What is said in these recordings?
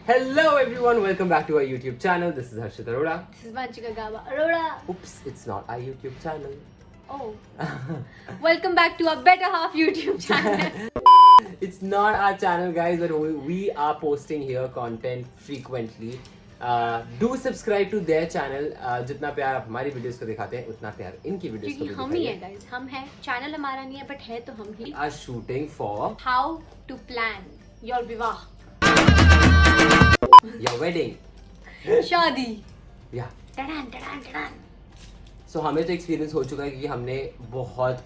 Hello everyone, welcome back to our YouTube channel. This is Harshit Arora. This is Vanchika Gaba Arora. Oops, it's not our YouTube channel. Oh. Welcome back to our better half YouTube channel. It's not our channel guys, but we are posting here content frequently. Do subscribe to their channel. जितना प्यार आप हमारी videos को दिखाते हैं उतना प्यार इनकी वीडियोस को भी क्योंकि हम ही है guys, हम हैं. चैनल हमारा नहीं है but है तो हम ही. are shooting for How to plan your विवाह. your wedding. शादी. Yeah. टडान टडान टडान. So हमें तो एक्सपीरियंस हो चुका है कि हमने बहुत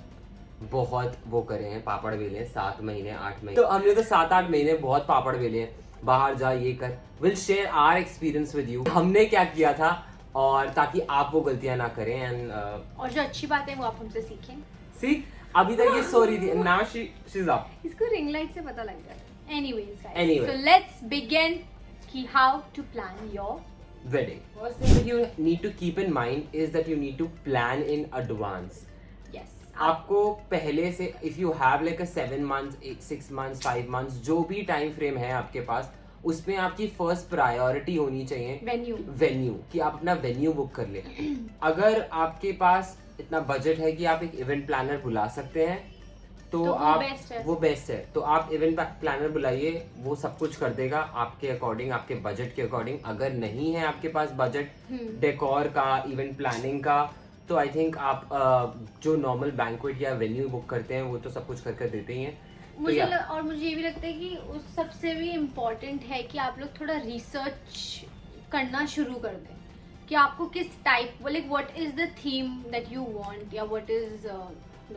वो करे हैं, पापड़ बेले हैं 7 महीने 8 महीने. तो हमने तो 7-8 महीने बहुत पापड़ बेले हैं. बाहर जा ये कर. We'll share our experience with you. हमने क्या किया था और ताकि आप वो गलतियां ना करें एंड और जो अच्छी बात है वो आप हमसे सीखें. सी अभी तक ये सो रही थी. Now she's up. इसको रिंग लाइट से पता लग जाता है. Anyways guys. Anyway. So let's begin कि how to plan your Wedding. First thing that you need to keep in mind is that you need to plan in advance. yes. आपको पहले से if you have like a 7 months, 6 months, 5 months जो भी time frame है आपके पास उसमें आपकी first priority होनी चाहिए वेन्यू कि आप अपना वेन्यू बुक कर ले. अगर आपके पास इतना बजट है कि आप एक इवेंट प्लानर बुला सकते हैं तो आप वो बेस्ट है. तो आप इवेंट प्लानर बुलाइए, वो सब कुछ कर देगा आपके अकॉर्डिंग, आपके बजट के अकॉर्डिंग. अगर नहीं है आपके पास बजट डेकोर का, इवेंट प्लानिंग का, तो आई थिंक आप जो नॉर्मल बैंक्वेट या वेन्यू बुक करते हैं वो तो सब कुछ करके देते ही हैं. और मुझे ये भी लगता है कि उस सबसे भी इम्पोर्टेंट है कि आप लोग थोड़ा रिसर्च करना शुरू कर दें कि आपको किस type like what is the theme that you want या व्हाट इज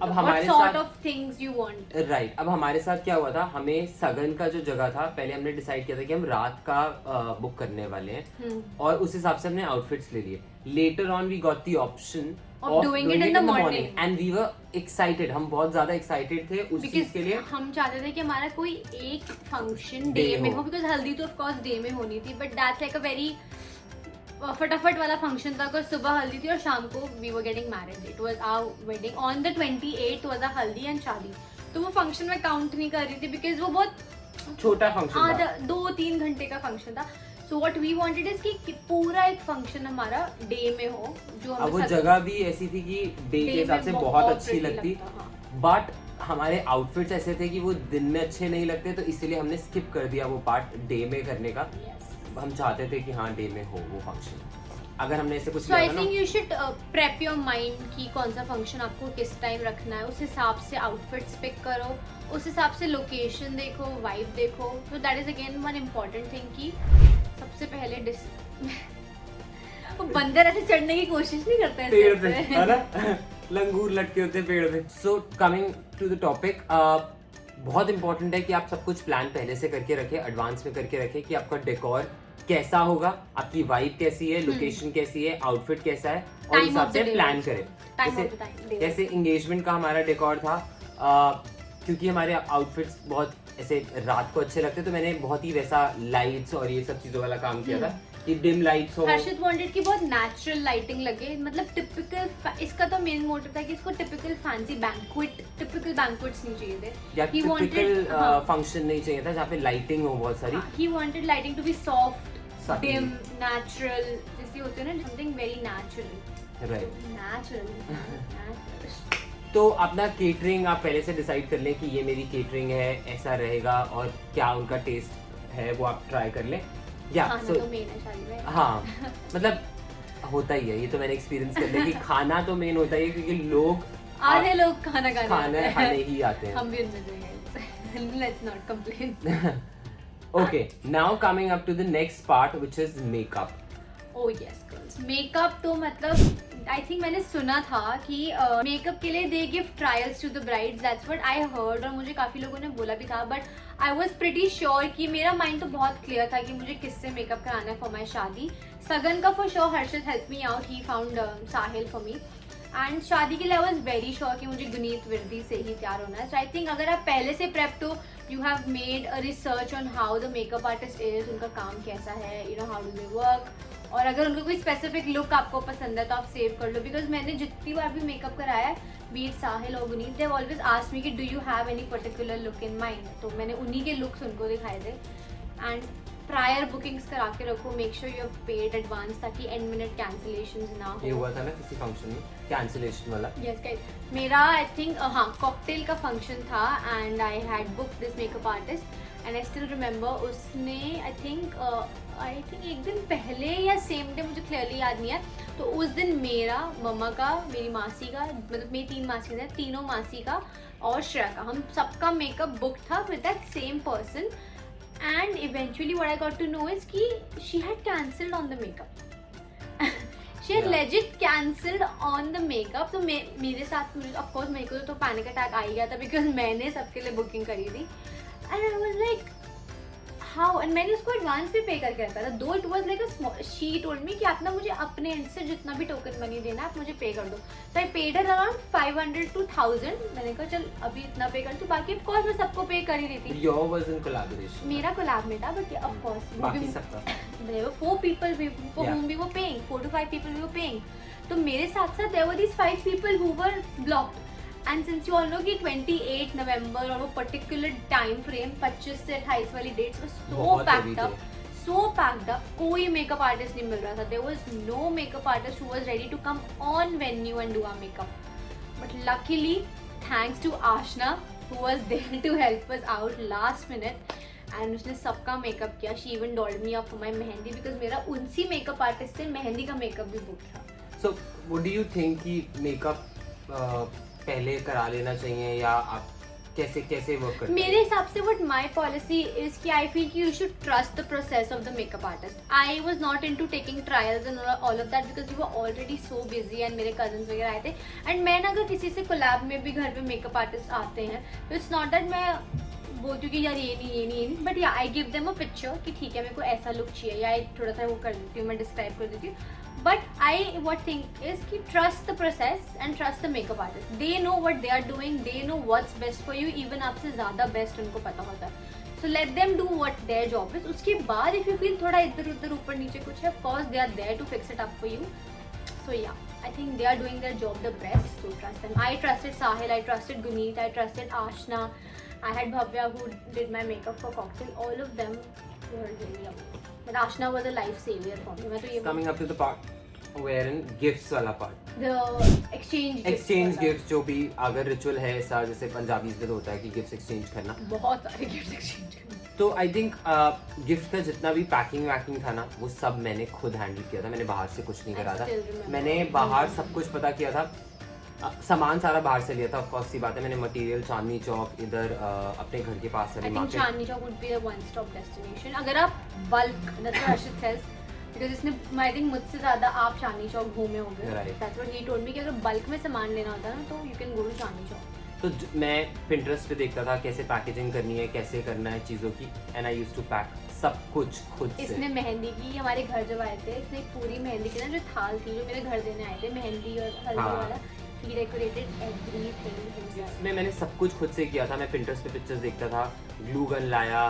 अब हमारे sort of things you want. Right. अब हमारे साथ क्या हुआ था, हमें सगन का जो जगह था पहले हमने डिसाइड किया था कि हम रात का बुक करने वाले हैं और उस हिसाब से हमने आउटफिट्स ले लिए. Later on we got the option of doing it in the morning and we were excited. हम बहुत ज्यादा excited थे उस चीज के लिए. हम चाहते थे कि हमारा कोई एक फंक्शन डे में हो because हल्दी तो ऑफ कोर्स डे में होनी थी but that's like a very फटाफट वाला फंक्शन था. because सुबह हल्दी थी और शाम को we were getting married. it was our wedding on the 28th was a हल्दी एंड शादी. तो वो फंक्शन में काउंट नहीं कर रही थी because वो बहुत छोटा फंक्शन था, 2-3 घंटे का फंक्शन था. So what we wanted is कि पूरा एक फंक्शन हमारा डे में हो. जो अब वो जगह भी ऐसी थी कि डे के हिसाब से बहुत अच्छी लगती. बट हमारे आउटफिट्स ऐसे थे कि वो दिन में अच्छे नहीं लगते, तो इसीलिए हमने स्किप कर दिया वो पार्ट डे में करने का. हम चाहते थे कि हाँ डे में हो वो फंक्शन. अगर हमने ऐसे कुछ So I think you should prep your mind कि कौन सा फंक्शन आपको किस टाइम रखना है. उस हिसाब से आउटफिट्स पिक करो, उस हिसाब से लोकेशन देखो, वाइब देखो. तो that is again one important thing कि सबसे पहले वो बंदर ऐसे चढ़ने की कोशिश नहीं करते हैं पेड़ पे, है ना? लंगूर लटके होते हैं पेड़ पे. So coming to the topic, बहुत इंपॉर्टेंट है कि आप सब कुछ प्लान पहले से करके रखें, एडवांस में करके रखें कि आपका डेकोर कैसा होगा, आपकी वाइब कैसी है, लोकेशन कैसी है, आउटफिट कैसा है और हिसाब से प्लान करें. जैसे एंगेजमेंट का हमारा डेकोर था, क्योंकि हमारे आउटफिट्स बहुत ऐसे रात को अच्छे लगते तो मैंने बहुत ही वैसा लाइट्स और ये सब चीजों वाला काम किया था कि डिम लाइट्स हो. हर्षित वांटेड कि बहुत नेचुरल लाइटिंग लगे. मतलब टिपिकल इसका तो मेन मोटिव था कि इसको टिपिकल फैंसी टिपिकल बैंक्वेट्स नहीं चाहिए थे या टिपिकल फंक्शन नहीं चाहिए था जहाँ पे लाइटिंग हो बहुत सारी. He wanted lighting to be soft, dim, natural, जैसे होते हैं ना, something very natural. Right. Natural. तो अपना केटरिंग आप पहले से डिसाइड कर लें कि ये मेरी केटरिंग है, ऐसा रहेगा और क्या उनका टेस्ट है वो आप ट्राई कर लें. या तो मेन है शादी में. हाँ मतलब होता ही है, ये तो मैंने एक्सपीरियंस कर लिया कि खाना तो मेन होता ही है क्योंकि लोग आधे लोग खाना खाने ही आते हैं. हम भी उनमें से हैं. Let's not complain. Okay, now coming up to the next part which is makeup. Oh yes girls, makeup तो मतलब आई थिंक मैंने सुना था कि मेकअप के लिए they give trials to the brides. That's what I heard और मुझे काफी लोगों ने बोला भी था. But I was pretty sure कि मेरा माइंड तो बहुत क्लियर था कि मुझे किससे मेकअप कराना है फॉर माई शादी. सगन का for sure Harshit help me out, he found Sahil for me. And शादी के लिए आई वाज वेरी श्योर कि मुझे गुनीत विरदी से ही तैयार होना है. सो आई थिंक अगर आप पहले से प्रेप तो you have made a research on how the makeup artist is, उनका काम कैसा है, you know how do they work. और अगर उनका कोई स्पेसिफिक लुक आपको पसंद है तो आप सेव कर लो. बिकॉज मैंने जितनी बार भी मेकअप कराया है, बी इट साहिल और Guneet, they always asked me कि do you have any particular look in mind. तो मैंने उन्हीं के लुक्स उनको दिखाए थे. एंड प्रायर बुकिंग्स करा के रखो, make sure you have paid advance ताकि एंड मिनट कैंसिलेशंस ना हो। ये हुआ था ना किसी फंक्शन में कैंसिलेशन वाला। यस गाइस, मेरा आई थिंक हाँ कॉकटेल का फंक्शन था and I had book this makeup artist and I still remember उसने आई थिंक एक दिन पहले या सेम डे, मुझे क्लियरली याद नहीं है, तो उस दिन मेरा, मम्मा का, मेरी मासी का, मतलब मेरी 3 मासी थे, तीनों मासी का और श्रेया का, हम सबका मेकअप बुक था with that same person and eventually what I got to know is कि she had cancelled on the makeup. She had legit cancelled on the makeup. तो मेरे साथ ऑफ कोर्स मेरे को तो पैनिक अटैक आ ही गया था बिकॉज मैंने सबके लिए बुकिंग करी थी and I was like how, and मैंने उसको एडवांस भी पे करके रखा था, दो it was like a she told me कि आप ना मुझे अपने एंड से जितना भी टोकन मनी देना आप मुझे पे कर दो। तो I paid her around 500 to 1000। मैंने कहा चल अभी इतना पे कर दूं, बाकी ऑफ कोर्स मैं सबको पे कर ही रही थी। योर वाज इन कोलैबोरेशन, मेरा कोलैब में था बट ऑफ कोर्स बाकी सबका there were 4 people for whom we were paying, 4 to 5 people we were paying। तो मेरे साथ साथ there were these 5 people who were blocked and since you all know कि 28 नवंबर और वो पर्टिकुलर टाइम फ्रेम 25 से 28 वाली डेट्स में so packed up, कोई मेकअप आर्टिस्ट नहीं मिल रहा था। there was no makeup artist who was ready to come on venue and do our makeup, but luckily thanks to Ashna who was there to help us out last minute and उसने सबका makeup किया। she even dolled me up for my mehndi because मेरा उनसी makeup artist से मेहंदी का makeup भी book था। So what do you think कि makeup पहले करा लेना चाहिए या आप कैसे वर्क करते हैं? मेरे हिसाब से व्हाट माय पॉलिसी इज कि आई फील कि you should trust the process of the makeup artist. I was not into taking trials and all of that because we were already so busy and मेरे cousins वगैरह आए थे and मैं अगर किसी से कोलैब में भी घर पे मेकअप आर्टिस्ट आते हैं तो इट्स नॉट दैट मैं बोलती हूँ कि यार ये नहीं बट या I give them a picture कि ठीक है मेरे को ऐसा लुक चाहिए या थोड़ा सा वो कर देती हूँ, मैं डिस्क्राइब कर देती हूँ। But what think is कि trust the process and trust the makeup artist. They know what they are doing. They know what's best for you. Even आपसे ज़्यादा best उनको पता होता है. So let them do what their job is. उसके बाद if you feel थोड़ा इधर उधर ऊपर नीचे कुछ है, of course they are there to fix it up for you. So yeah, I think they are doing their job the best. So trust them. I trusted Sahil. I trusted Guneet. I trusted Ashna. I had Bhavya who did my makeup for Cocktail. All of them were really amazing. But Ashna was a life savior for me. मैं तो ये coming up to the part wherein gifts वाला part, the exchange gifts जो भी अगर ritual है ऐसा जैसे पंजाबीज में तो होता है कि गिफ्ट्स एक्सचेंज करना, बहुत सारे गिफ्ट्स एक्सचेंज करना। तो आई थिंक गिफ्ट का जितना भी पैकिंग वैकिंग था ना वो सब मैंने खुद हैंडल किया था। मैंने बाहर से कुछ नहीं करा था, मैंने बाहर सब कुछ पता किया था, सामान सारा बाहर से लिया था। ऑफ कोर्स सी बात है, मैंने मटेरियल चांदनी चौक इधर अपने घर के पास वाली market, Chandni Chowk would be a one stop destination अगर आप bulk that's Arshid says because इसने आई थिंक मुझसे ज़्यादा आप चांदनी चौक घूमे होंगे। That's what he told me कि अगर बल्क में सामान लेना होता है ना तो you can go to Chandni Chowk. तो मैं पिंटरेस्ट पे देखता था कैसे पैकेजिंग करनी है, कैसे करना है चीज़ों की, and I used to pack सब कुछ खुद से। इसने मेहंदी की, हमारे घर जब आए थे इसने पूरी मेहंदी की ना जो थाल थी जो मेरे घर देने आए थे मेहंदी और हल्दी वाला, he decorated everything himself. इसमें मैंने सब कुछ खुद से किया था। मैं पिंटरेस्ट पे पिक्चर्स देखता था, ग्लू गन लाया,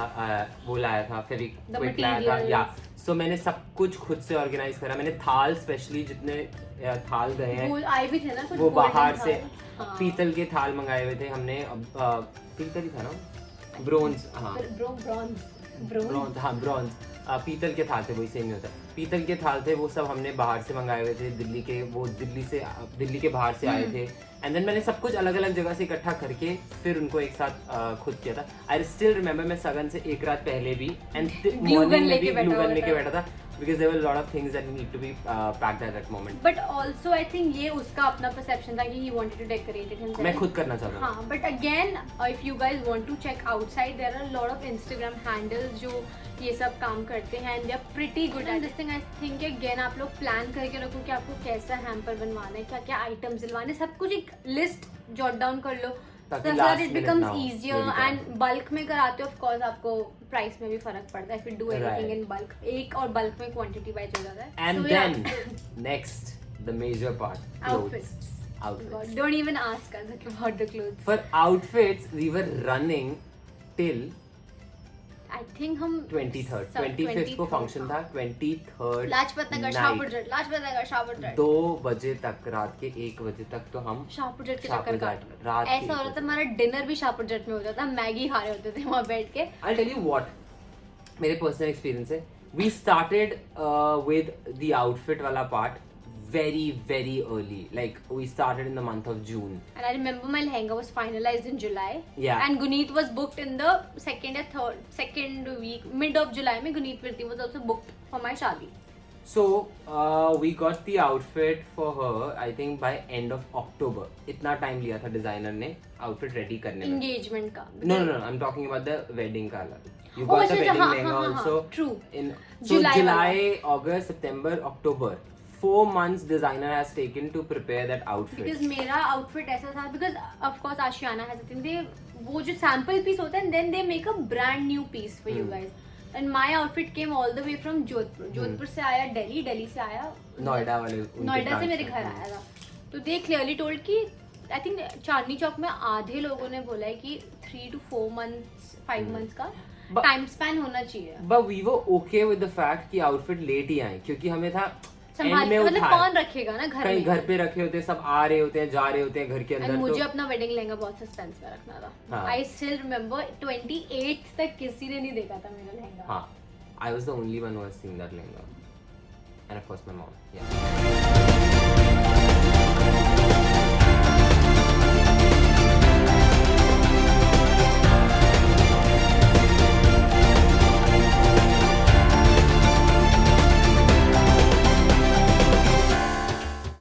वो लाया था, फेविक्विक लाया था, या सो मैंने सब कुछ खुद से ऑर्गेनाइज करा। मैंने थाल स्पेशली जितने थाल गए हैं आए भी थे ना कुछ वो बाहर से पीतल के थाल मंगाए हुए थे हमने। पीतल ही था ना, ब्रोंज, हाँ ब्रोंज, पीतल के थाल थे, वही सेम ही होता है, पीतल के थाल थे, वो सब हमने बाहर से मंगाए हुए थे, दिल्ली के, वो दिल्ली के बाहर से आए थे। एंड देन मैंने सब कुछ अलग अलग जगह से इकट्ठा करके फिर उनको एक साथ खुद किया था। आई स्टिल रिमेंबर मैं सगन से एक रात पहले भी एंड मॉर्निंग में भी ग्लू गन लेके बैठा था because there were a lot of things that need to be packed at that moment. But also I think ये उसका अपना perception था कि he wanted to decorate it himself. मैं खुद करना चाहता हूँ। हाँ, but again if you guys want to check outside there are a lot of Instagram handles जो ये सब काम करते हैं and they are pretty good at this thing. I think again आप लोग plan करके रखो कि आपको कैसा hamper बनवाना है, क्या क्या items दिलवाने, सब कुछ एक list jot down कर लो so that it becomes easier and bulk में कराते हो of course आपको प्राइस में भी फर्क पड़ता है if you do everything in bulk, एक और bulk में quantity wise हो जाता है। And then next the major part, outfits. God, don't even ask us about the clothes. For outfits we were running till I think हम 23rd 25th को function था, 23rd Lajpat Nagar Shahpur jet 2 बजे तक, रात के 1 बजे तक तो हम शाहपुर जेट के चक्कर काट रहे थे। ऐसा हो रहा था हमारा डिनर भी शाहपुर जेट में होता था, मैगी खा रहे होते थे वहाँ बैठ के। I'll tell you what, मेरे पर्सनल एक्सपीरियंस है, we started with the outfit वाला part very early, like we started in the month of June, and I remember my lehenga was finalized in July. Yeah. And Guneet was booked in the second week, mid of July mein Guneet Virti was also booked for my shadi. so we got the outfit for her I think by end of October. इतना time लिया था designer ने outfit ready करने में. Engagement का. No, I'm talking about the wedding का. You Oh, got the अच्छा, wedding हाँ, lehenga हाँ, also. True. In so July July, August, September, October. 4 months designer has taken to prepare that outfit. Because मेरा outfit ऐसा था, because of course Ashiana has a thing, they वो जो sample piece होता है and then they make a brand new piece for you guys. And my outfit came all the way from Jodhpur. Jodhpur से आया दिल्ली, दिल्ली से आया नोएडा वाले. नोएडा से मेरे घर आया था. तो they clearly told कि I think चांदनी चौक में आधे लोगों ने बोला है कि 3 to 4 months 5 months का टाइम स्पैन होना चाहिए. But we were okay with the fact कि outfit लेट ही आए, क्योंकि हमें था संभाल के, मतलब कौन रखेगा ना घर में. घर पे रखे होते, सब आ रहे होते हैं, जा रहे होते हैं घर के अंदर. मुझे अपना वेडिंग लहंगा बहुत सस्पेंस में रखना था. आई स्टिल रिमेम्बर 28th तक किसी ने नहीं देखा था मेरा लहंगा. हाँ, I was the only one who was seeing that lehenga, and of course my mom. Yeah.